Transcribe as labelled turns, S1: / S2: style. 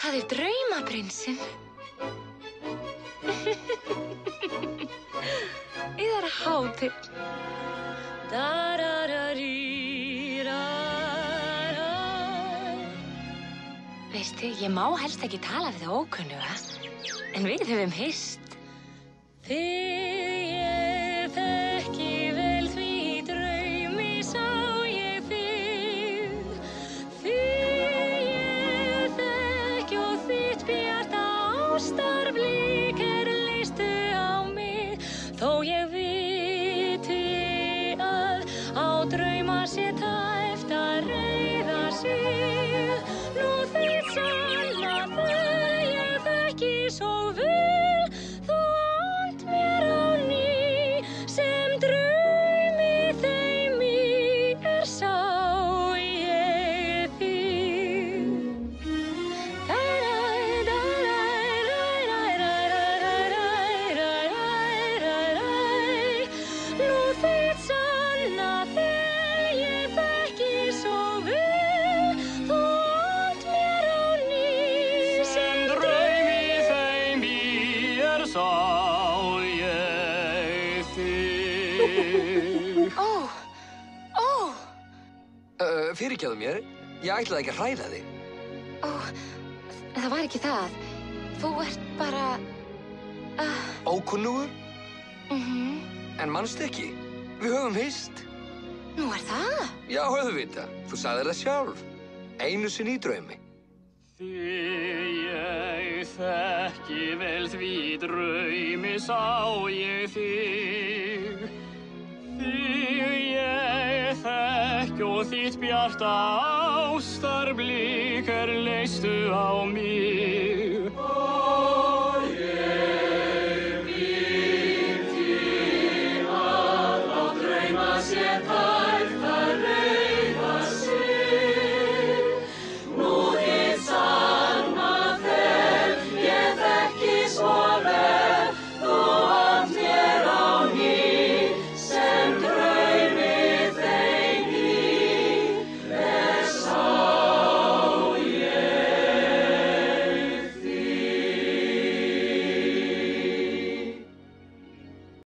S1: Það draumaprinsinn. Yðar hátign. Veistu, ég má helst ekki tala við það ókunnuga, en við höfum hist. Þig ég þekki vel, því draumi sá ég þig. Þig ég þekki og þitt bjarta ástarblík leystu á mig. Þó ég viti að á drauma sé tæpt að reiða sig. Nú þitt sanna þau ég þekki svo vel, þú ant mér á ný, sem draumi þeim í sá ég þig. Nú þitt sanna þau ég þekki svo vel, þú ant mér á ný, sem draumi þeim í sá ég þig.
S2: Fyrirgefðu mér, ég ætlaði ekki að hræða þig.
S1: Það var ekki það. Þú ert bara...
S2: Ókunnugur? En manstu ekki? Við höfum hist.
S1: Nú það?
S2: Já, auðvitað. Þú sagðir það sjálf. Einu sinni í draumi.
S3: Þig ég þekki vel, því draumi sá ég þig. Þig ég þekki og þitt bjarta ástarblík leystu á mig. Og ég viti að á drauma sé tæpt